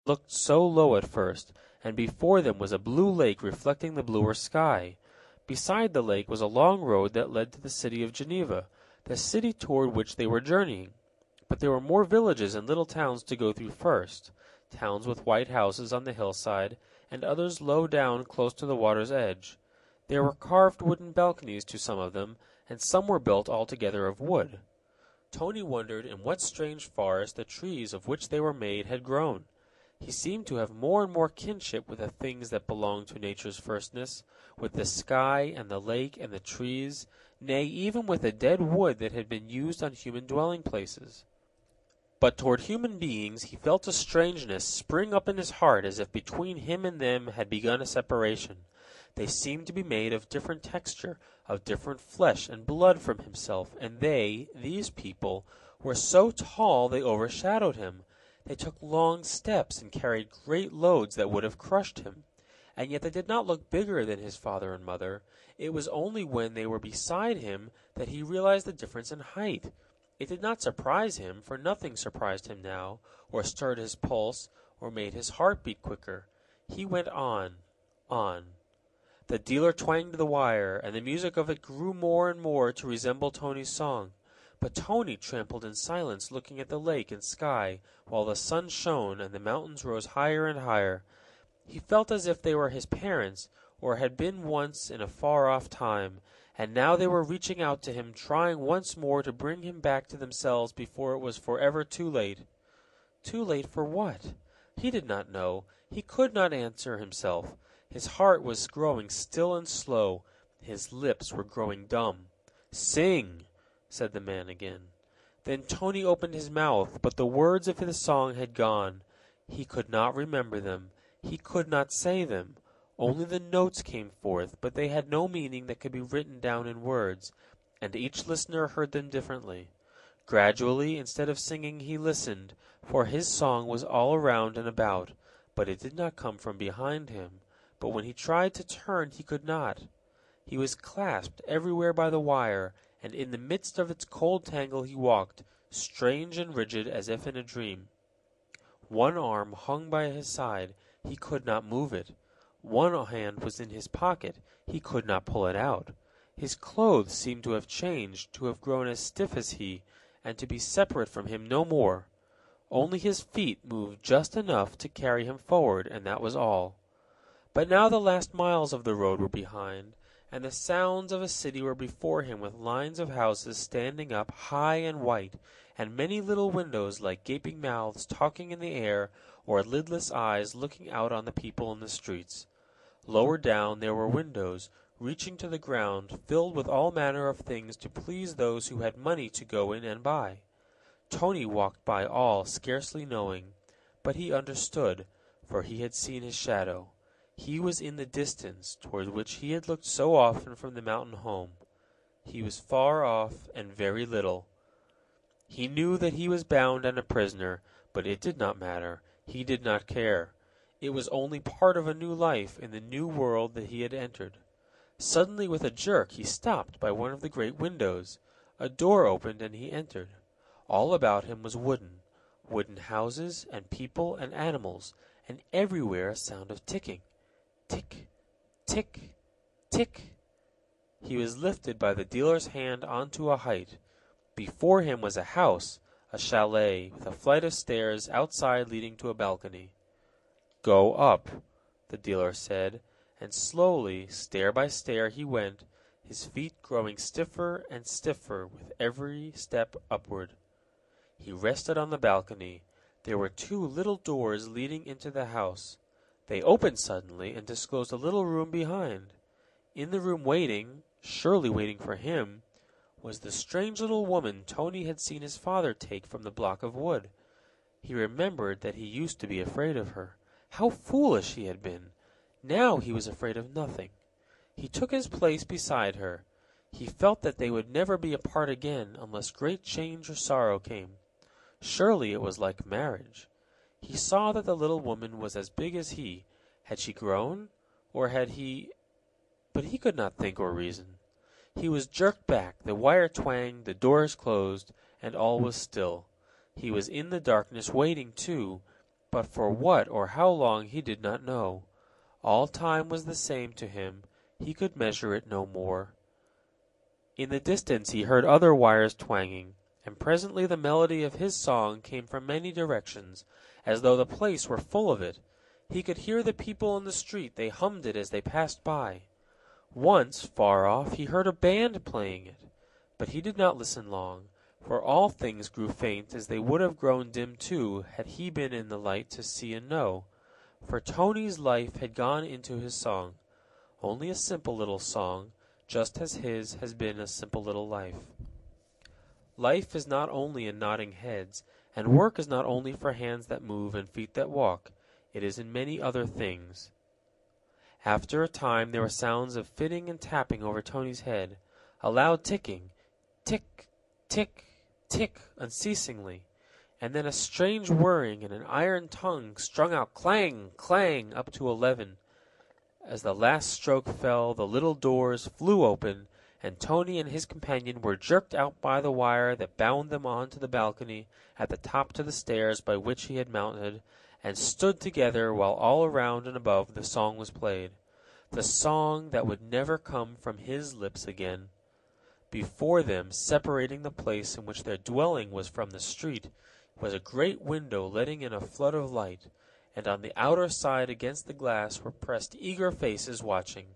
looked so low at first, and before them was a blue lake reflecting the bluer sky. Beside the lake was a long road that led to the city of Geneva, the city toward which they were journeying. But there were more villages and little towns to go through first, towns with white houses on the hillside, and others low down close to the water's edge. There were carved wooden balconies to some of them, and some were built altogether of wood. Tony wondered in what strange forest the trees of which they were made had grown. He seemed to have more and more kinship with the things that belonged to nature's firstness, with the sky and the lake and the trees, nay, even with the dead wood that had been used on human dwelling places. But toward human beings he felt a strangeness spring up in his heart as if between him and them had begun a separation. They seemed to be made of different texture, of different flesh and blood from himself, and these people, were so tall they overshadowed him. They took long steps and carried great loads that would have crushed him. And yet they did not look bigger than his father and mother. It was only when they were beside him that he realized the difference in height. It did not surprise him, for nothing surprised him now, or stirred his pulse, or made his heart beat quicker. He went on, on. The dealer twanged the wire, and the music of it grew more and more to resemble Tony's song. But Tony trampled in silence, looking at the lake and sky, while the sun shone and the mountains rose higher and higher. He felt as if they were his parents, or had been once in a far-off time, and now they were reaching out to him, trying once more to bring him back to themselves before it was forever too late. Too late for what? He did not know. He could not answer himself. His heart was growing still and slow. His lips were growing dumb. "Sing!" said the man again. Then Tony opened his mouth, but the words of his song had gone. He could not remember them. He could not say them. Only the notes came forth, but they had no meaning that could be written down in words, and each listener heard them differently. Gradually, instead of singing, he listened, for his song was all around and about, but it did not come from behind him. But when he tried to turn, he could not. He was clasped everywhere by the wire, and in the midst of its cold tangle he walked, strange and rigid as if in a dream. One arm hung by his side. He could not move it. One hand was in his pocket. He could not pull it out. His clothes seemed to have changed, to have grown as stiff as he, and to be separate from him no more. Only his feet moved just enough to carry him forward, and that was all. But now the last miles of the road were behind, and the sounds of a city were before him, with lines of houses standing up high and white, and many little windows like gaping mouths talking in the air, or lidless eyes looking out on the people in the streets. Lower down there were windows, reaching to the ground, filled with all manner of things to please those who had money to go in and buy. Tony walked by all, scarcely knowing, but he understood, for he had seen his shadow. He was in the distance, toward which he had looked so often from the mountain home. He was far off and very little. He knew that he was bound and a prisoner, but it did not matter. He did not care. It was only part of a new life in the new world that he had entered. Suddenly, with a jerk, he stopped by one of the great windows. A door opened and he entered. All about him was wooden houses and people and animals, and everywhere a sound of ticking. Tick, tick, tick. He was lifted by the dealer's hand onto a height. Before him was a house, a chalet, with a flight of stairs outside leading to a balcony. "Go up," the dealer said, and slowly, stair by stair, he went, his feet growing stiffer and stiffer with every step upward. He rested on the balcony. There were two little doors leading into the house. They opened suddenly and disclosed a little room behind. In the room waiting, surely waiting for him, was the strange little woman Tony had seen his father take from the block of wood. He remembered that he used to be afraid of her. How foolish he had been! Now he was afraid of nothing. He took his place beside her. He felt that they would never be apart again unless great change or sorrow came. Surely it was like marriage. He saw that the little woman was as big as he. Had she grown? Or had he... But he could not think or reason. He was jerked back, the wire twanged, the doors closed, and all was still. He was in the darkness waiting, too, but for what or how long he did not know. All time was the same to him, he could measure it no more. In the distance he heard other wires twanging, and presently the melody of his song came from many directions, as though the place were full of it. He could hear the people in the street, they hummed it as they passed by. Once, far off, he heard a band playing it, but he did not listen long, for all things grew faint as they would have grown dim too had he been in the light to see and know. For Tony's life had gone into his song, only a simple little song, just as his has been a simple little life. Life is not only in nodding heads, and work is not only for hands that move and feet that walk, it is in many other things. After a time there were sounds of fitting and tapping over Tony's head, a loud ticking, tick, tick, tick, unceasingly, and then a strange whirring and an iron tongue strung out clang, clang, up to 11. As the last stroke fell, the little doors flew open, and Tony and his companion were jerked out by the wire that bound them on to the balcony at the top to the stairs by which he had mounted, and stood together while all around and above the song was played, the song that would never come from his lips again. Before them, separating the place in which their dwelling was from the street, was a great window letting in a flood of light, and on the outer side against the glass were pressed eager faces watching.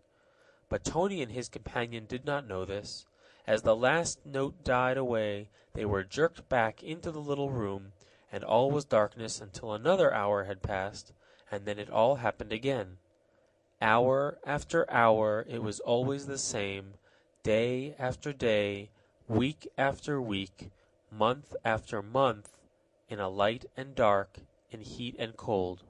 But Tony and his companion did not know this. As the last note died away, they were jerked back into the little room, and all was darkness until another hour had passed, and then it all happened again. Hour after hour it was always the same, day after day, week after week, month after month, in a light and dark, in heat and cold.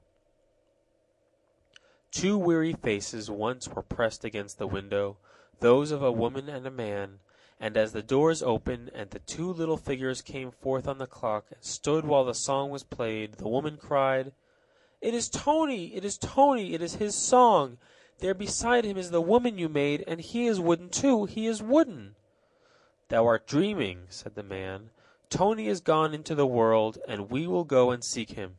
Two weary faces once were pressed against the window, those of a woman and a man, and as the doors opened and the two little figures came forth on the clock and stood while the song was played, the woman cried, "It is Tony! It is Tony! It is his song! There beside him is the woman you made, and he is wooden too! He is wooden!" "Thou art dreaming," said the man. "Tony is gone into the world, and we will go and seek him."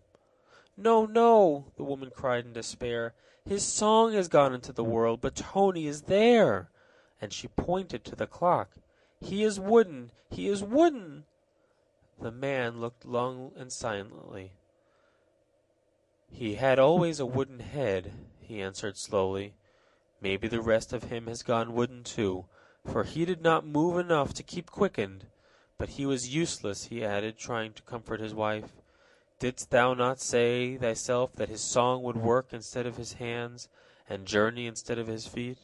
"No, no!" the woman cried in despair. "His song has gone into the world, but Tony is there!" And she pointed to the clock. "He is wooden! He is wooden!" The man looked long and silently. "He had always a wooden head," he answered slowly. "Maybe the rest of him has gone wooden too, for he did not move enough to keep quickened. But he was useless," he added, trying to comfort his wife. "Didst thou not say thyself that his song would work instead of his hands, and journey instead of his feet?"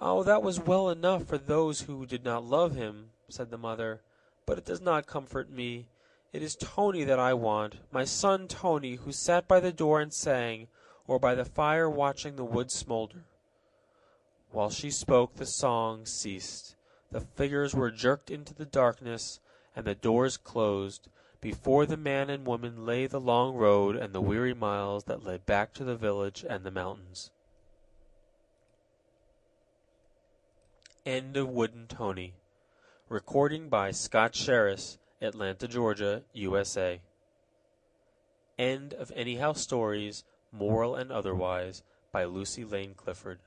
"Oh, that was well enough for those who did not love him," said the mother, "but it does not comfort me. It is Tony that I want, my son Tony, who sat by the door and sang, or by the fire watching the wood smolder." While she spoke, the song ceased. The figures were jerked into the darkness, and the doors closed. Before the man and woman lay the long road and the weary miles that led back to the village and the mountains. End of Wooden Tony. Recording by Scott Sherris, Atlanta, Georgia, USA. End of Anyhow Stories, Moral and Otherwise, by Lucy Lane Clifford.